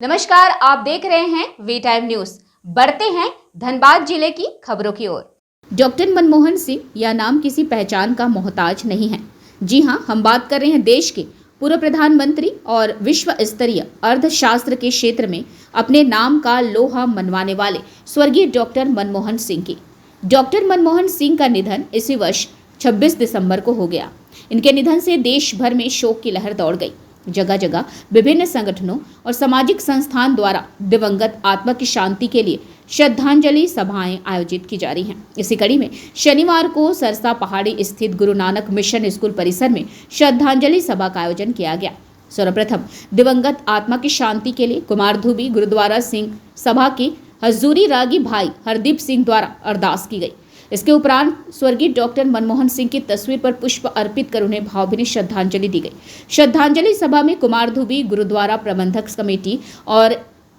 नमस्कार, आप देख रहे हैं वी टाइम न्यूज। बढ़ते हैं धनबाद जिले की खबरों की ओर। डॉक्टर मनमोहन सिंह यह नाम किसी पहचान का मोहताज नहीं है। जी हां, हम बात कर रहे हैं देश के पूर्व प्रधानमंत्री और विश्व स्तरीय अर्थशास्त्र के क्षेत्र में अपने नाम का लोहा मनवाने वाले स्वर्गीय डॉक्टर मनमोहन सिंह की। डॉक्टर मनमोहन सिंह का निधन इसी वर्ष 26 दिसंबर को हो गया। इनके निधन से देश भर में शोक की लहर दौड़ गई। जगह जगह विभिन्न संगठनों और सामाजिक संस्थान द्वारा दिवंगत आत्मा की शांति के लिए श्रद्धांजलि सभाएं आयोजित की जा रही हैं। इसी कड़ी में शनिवार को सरसा पहाड़ी स्थित गुरु नानक मिशन स्कूल परिसर में श्रद्धांजलि सभा का आयोजन किया गया। सर्वप्रथम दिवंगत आत्मा की शांति के लिए कुमारधुबी गुरुद्वारा सिंह सभा के हजूरी रागी भाई हरदीप सिंह द्वारा अरदास की गई। इसके उपरांत स्वर्गीय डॉक्टर मनमोहन सिंह की तस्वीर पर पुष्प अर्पित कर उन्हें भावभीनी श्रद्धांजलि दी गई। श्रद्धांजलि सभा में कुमारधुबी गुरुद्वारा प्रबंधक कमेटी और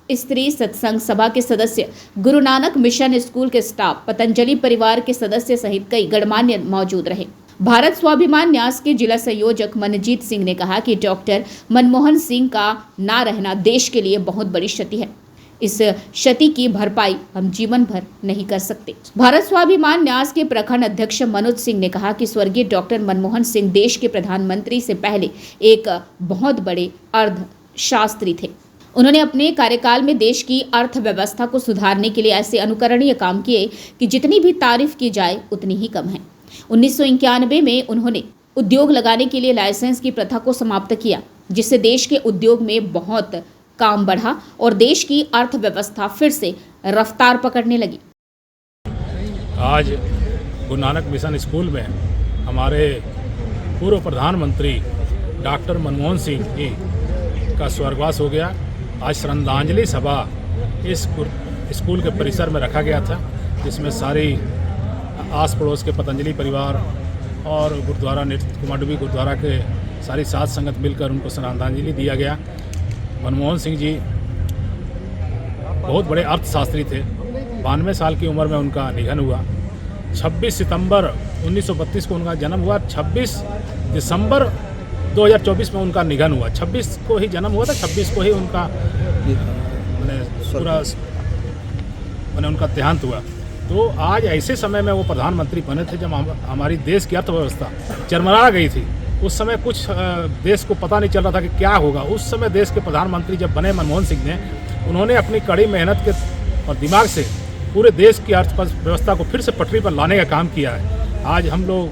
स्त्री सत्संग सभा के सदस्य, गुरु नानक मिशन स्कूल के स्टाफ, पतंजलि परिवार के सदस्य सहित कई गणमान्य मौजूद रहे। भारत स्वाभिमान न्यास के जिला संयोजक मनजीत सिंह ने कहा कि डॉक्टर मनमोहन सिंह का ना रहना देश के लिए बहुत बड़ी क्षति है। इस क्षति की भरपाई हम जीवन भर नहीं कर सकते। भारत स्वाभिमान न्यास के प्रखंड अध्यक्ष मनोज सिंह ने कहा कि स्वर्गीय डॉक्टर मनमोहन सिंह देश के प्रधानमंत्री से पहले एक बहुत बड़े अर्थशास्त्री थे। उन्होंने अपने कार्यकाल में देश की अर्थव्यवस्था को सुधारने के लिए ऐसे अनुकरणीय काम किए कि जितनी भी तारीफ की जाए उतनी ही कम है। 1991 में उन्होंने उद्योग लगाने के लिए लाइसेंस की प्रथा को समाप्त किया, जिससे देश के उद्योग में बहुत काम बढ़ा और देश की अर्थव्यवस्था फिर से रफ्तार पकड़ने लगी। आज गुरु नानक मिशन स्कूल में हमारे पूर्व प्रधानमंत्री डॉक्टर मनमोहन सिंह जी का स्वर्गवास हो गया। आज श्रद्धांजलि सभा इस स्कूल के परिसर में रखा गया था, जिसमें सारी आस पड़ोस के पतंजलि परिवार और गुरुद्वारा कुमारडुबी गुरुद्वारा के सारी साथ संगत मिलकर उनको श्रद्धांजलि दिया गया। मनमोहन सिंह जी बहुत बड़े अर्थशास्त्री थे। 92 साल की उम्र में उनका निधन हुआ। 26 सितंबर 1932 को उनका जन्म हुआ। 26 दिसंबर 2024 में उनका निधन हुआ। 26 को ही जन्म हुआ था, 26 को ही उनका उनका देहांत हुआ। तो आज ऐसे समय में वो प्रधानमंत्री बने थे जब हमारी देश की अर्थव्यवस्था चरमरा गई थी। उस समय कुछ देश को पता नहीं चल रहा था कि क्या होगा। उस समय देश के प्रधानमंत्री जब बने मनमोहन सिंह ने, उन्होंने अपनी कड़ी मेहनत के और दिमाग से पूरे देश की अर्थव्यवस्था को फिर से पटरी पर लाने का काम किया है। आज हम लोग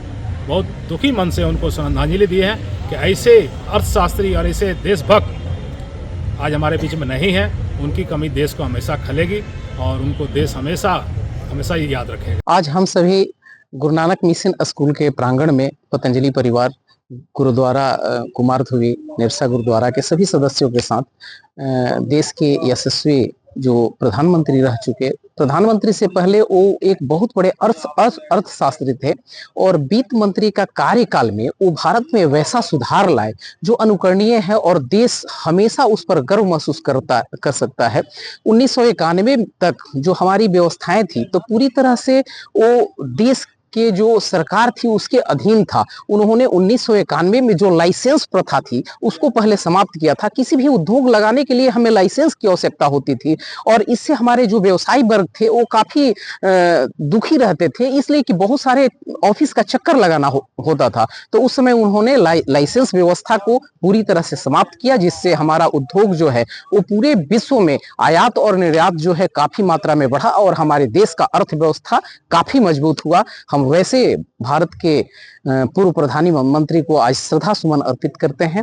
बहुत दुखी मन से उनको श्रद्धांजलि दिए हैं कि ऐसे अर्थशास्त्री और ऐसे देशभक्त आज हमारे बीच में नहीं है। उनकी कमी देश को हमेशा खलेगी और उनको देश हमेशा ये याद रखेगा। आज हम सभी गुरु नानक मिशन स्कूल के प्रांगण में पतंजलि परिवार, गुरुद्वारा कुमारधुबी निरसा गुरुद्वारा के सभी सदस्यों के साथ देश के यशस्वी जो प्रधानमंत्री रह चुके, प्रधानमंत्री से पहले वो एक बहुत बड़े अर्थशास्त्री थे और वित्त मंत्री का कार्यकाल में वो भारत में वैसा सुधार लाए जो अनुकरणीय है और देश हमेशा उस पर गर्व महसूस कर सकता है। 1991 तक जो हमारी व्यवस्थाएं थी तो पूरी तरह से वो देश के जो सरकार थी उसके अधीन था। उन्होंने 1991 में जो लाइसेंस प्रथा थी उसको पहले समाप्त किया था। किसी भी उद्योग लगाने के लिए हमें लाइसेंस की आवश्यकता होती थी और इससे हमारे जो व्यवसायी वर्ग थे वो काफी दुखी रहते थे, इसलिए कि बहुत सारे ऑफिस का चक्कर लगाना होता था। तो उस समय उन्होंने लाइसेंस व्यवस्था को पूरी तरह से समाप्त किया, जिससे हमारा उद्योग जो है वो पूरे विश्व में आयात और निर्यात जो है काफी मात्रा में बढ़ा और हमारे देश का अर्थव्यवस्था काफी मजबूत हुआ। हम वैसे भारत के पूर्व प्रधानमंत्री को आज श्रद्धा सुमन अर्पित करते हैं।